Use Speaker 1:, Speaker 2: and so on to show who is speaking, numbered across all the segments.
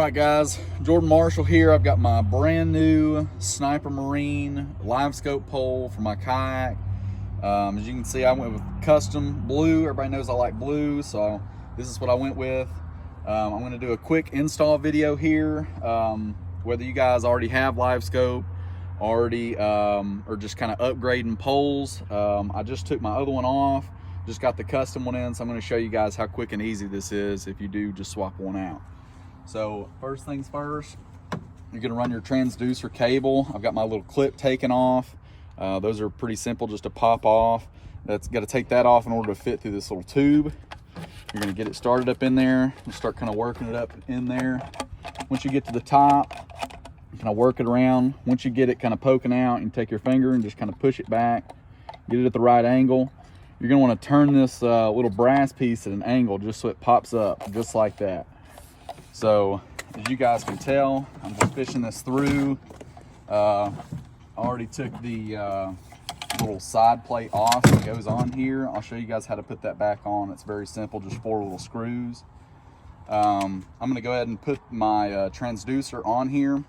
Speaker 1: Alright guys, Jordan Marshall here. I've got my brand new Sniper Marine Livescope pole for my kayak. As you can see, I went with custom blue. Everybody knows I like blue, so this is what I went with. I'm going to do a quick install video here. Whether you guys already have Livescope, or just kind of upgrading poles. I just took my other one off, just got the custom one in, so I'm going to show you guys how quick and easy this is if you do just swap one out. So first things first, you're going to run your transducer cable. I've got my little clip taken off. Those are pretty simple just to pop off. That's got to take that off in order to fit through this little tube. You're going to get it started up in there and start kind of working it up in there. Once you get to the top, kind of work it around. Once you get it kind of poking out, you can take your finger and just kind of push it back, get it at the right angle. You're going to want to turn this little brass piece at an angle just so it pops up just like that. So as you guys can tell, I'm just fishing this through. I already took the little side plate off that goes on here. I'll show you guys how to put that back on. It's very simple, just 4 little screws. I'm going to go ahead and put my transducer on here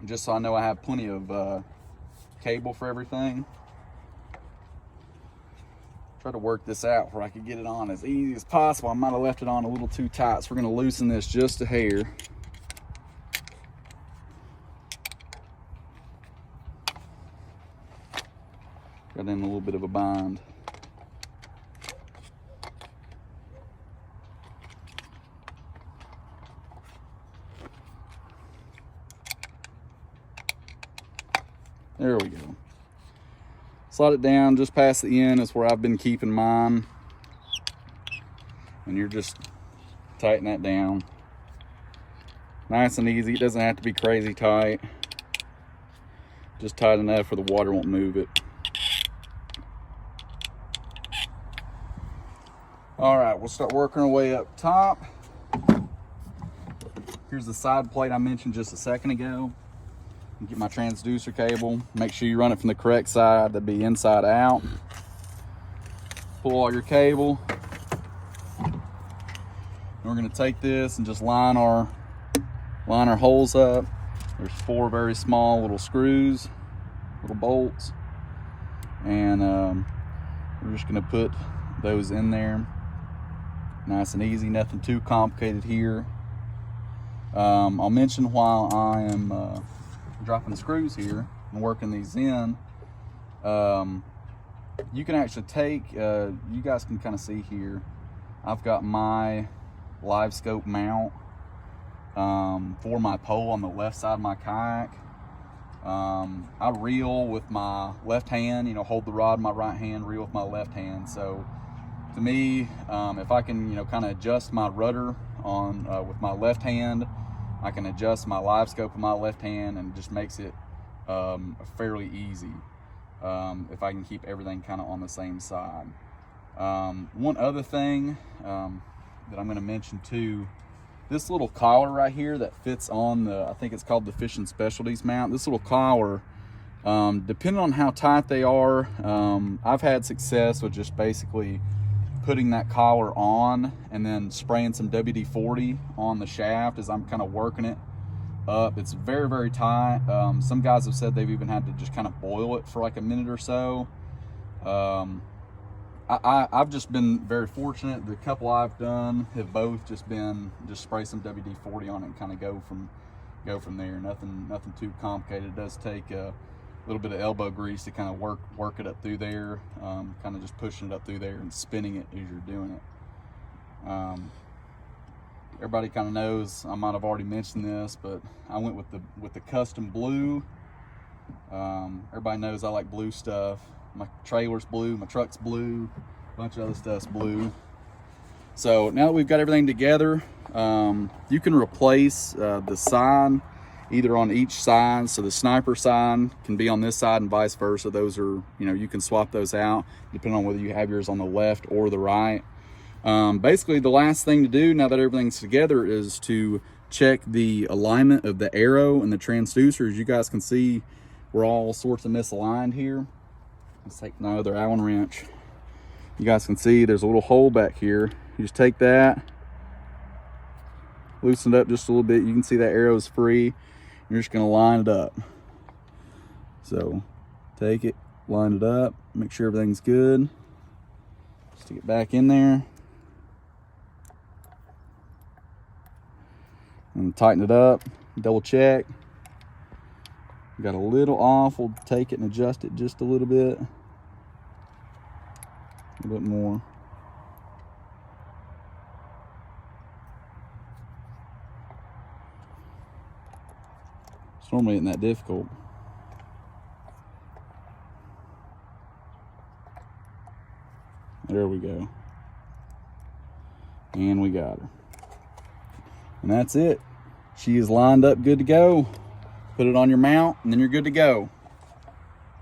Speaker 1: just so I know I have plenty of cable for everything. Try to work this out where I can get it on as easy as possible. I might have left it on a little too tight, so we're going to loosen this just a hair. Got in a little bit of a bind. There we go. Slide it down just past the end is where I've been keeping mine. And you're just tighten that down. Nice and easy. It doesn't have to be crazy tight. Just tight enough where the water won't move it. All right, we'll start working our way up top. Here's the side plate I mentioned just a second ago. Get my transducer cable. Make sure you run it from the correct side. That'd be inside out. Pull all your cable. And we're going to take this and just line our holes up. There's 4 very small little screws, little bolts, and we're just going to put those in there. Nice and easy. Nothing too complicated here. I'll mention while I am dropping screws here and working these in, you can actually take, you guys can kind of see here, I've got my Livescope mount for my pole on the left side of my kayak. I reel with my left hand, you know, hold the rod in my right hand, reel with my left hand. So to me, if I can, you know, kind of adjust my rudder on with my left hand, I can adjust my Livescope with my left hand, and it just makes it fairly easy if I can keep everything kind of on the same side. One other thing that I'm going to mention too, this little collar right here that fits on the, I think it's called the Fishing Specialties mount. This little collar, depending on how tight they are, I've had success with just basically putting that collar on and then spraying some WD-40 on the shaft as I'm kind of working it up. It's very, very tight. Some guys have said they've even had to just kind of boil it for like a minute or so. I've just been very fortunate. The couple I've done have both just been just spray some WD-40 on it and kind of go from there. Nothing too complicated. It does take a little bit of elbow grease to kind of work it up through there, kind of just pushing it up through there and spinning it as you're doing it. Everybody kind of knows, I might have already mentioned this, but I went with the custom blue. Everybody knows I like blue stuff. My trailer's blue, my truck's blue, a bunch of other stuff's blue. So now that we've got everything together, you can replace the sign either on each side. So the Sniper sign can be on this side and vice versa. Those are, you know, you can swap those out depending on whether you have yours on the left or the right. Basically the last thing to do now that everything's together is to check the alignment of the arrow and the transducer. As you guys can see, we're all sorts of misaligned here. Let's take another Allen wrench. You guys can see there's a little hole back here. You just take that, loosen it up just a little bit. You can see that arrow is free. You're just gonna line it up. So take it, line it up, make sure everything's good. Stick it back in there. And tighten it up, double check. Got a little off, we'll take it and adjust it just a little bit. A little bit more. It's normally isn't that difficult. There we go. And we got her. And that's it. She is lined up, good to go. Put it on your mount, and then you're good to go.